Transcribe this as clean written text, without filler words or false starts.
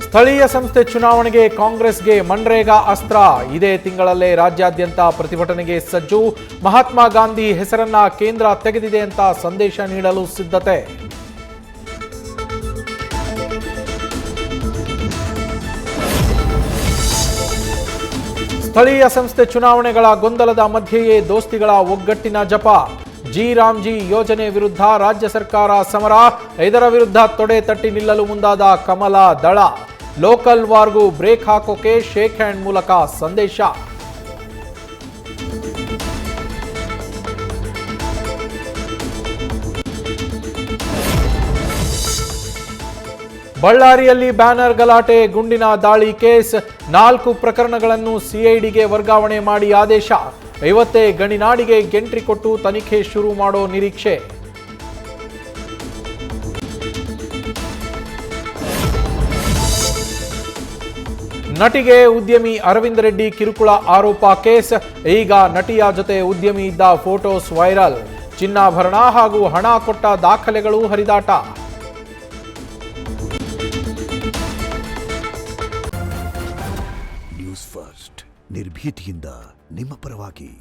ಸ್ಥಳೀಯ ಸಂಸ್ಥೆ ಚುನಾವಣೆಗೆ ಕಾಂಗ್ರೆಸ್ಗೆ ಮನ್ರೇಗಾ ಅಸ್ತ್ರ. ಇದೇ ತಿಂಗಳಲ್ಲೇ ರಾಜ್ಯಾದ್ಯಂತ ಪ್ರತಿಭಟನೆಗೆ ಸಜ್ಜು. ಮಹಾತ್ಮ ಗಾಂಧಿ ಹೆಸರನ್ನ ಕೇಂದ್ರ ತೆಗೆದಿದೆ ಅಂತ ಸಂದೇಶ ನೀಡಲು ಸಿದ್ಧತೆ. ಸ್ಥಳೀಯ ಸಂಸ್ಥೆ ಚುನಾವಣೆಗಳ ಗೊಂದಲದ ಮಧ್ಯೆಯೇ ದೋಸ್ತಿಗಳ ಒಗ್ಗಟ್ಟಿನ ಜಪ. ಜಿ ರಾಮ್ಜಿ ಯೋಜನೆ ವಿರುದ್ಧ ರಾಜ್ಯ ಸರ್ಕಾರ ಸಮರ. ಇದರ ವಿರುದ್ಧ ತೊಡೆ ತಟ್ಟಿ ನಿಲ್ಲಲು ಮುಂದಾದ ಕಮಲ ದಳ. ಲೋಕಲ್ ವಾರ್ಗೂ ಬ್ರೇಕ್ ಹಾಕೋಕೆ ಶೇಕ್ ಹ್ಯಾಂಡ್ ಮೂಲಕ ಸಂದೇಶ. ಬಳ್ಳಾರಿಯಲ್ಲಿ ಬ್ಯಾನರ್ ಗಲಾಟೆ, ಗುಂಡಿನ ದಾಳಿ ಕೇಸ್. 4 ಪ್ರಕರಣಗಳನ್ನು ಸಿಐಡಿಗೆ ವರ್ಗಾವಣೆ ಮಾಡಿ ಆದೇಶ. ಇವತ್ತೇ ಗಣಿನಾಡಿಗೆ ಎಂಟ್ರಿ ಕೊಟ್ಟು ತನಿಖೆ ಶುರು ಮಾಡೋ ನಿರೀಕ್ಷೆ. ನಟಿಗೆ ಉದ್ಯಮಿ ಅರವಿಂದ್ ರೆಡ್ಡಿ ಕಿರುಕುಳ ಆರೋಪ ಕೇಸ್. ಈಗ ನಟಿಯ ಜೊತೆ ಉದ್ಯಮಿ ಇದ್ದ ಫೋಟೋಸ್ ವೈರಲ್. ಚಿನ್ನಾಭರಣ ಹಾಗೂ ಹಣ ಕೊಟ್ಟ ದಾಖಲೆಗಳು ಹರಿದಾಟ. ನ್ಯೂಸ್ ಫಸ್ಟ್ ನಿರ್ಭೀತಿಯಿಂದ ನಿಮ್ಮ ಪರವಾಗಿ.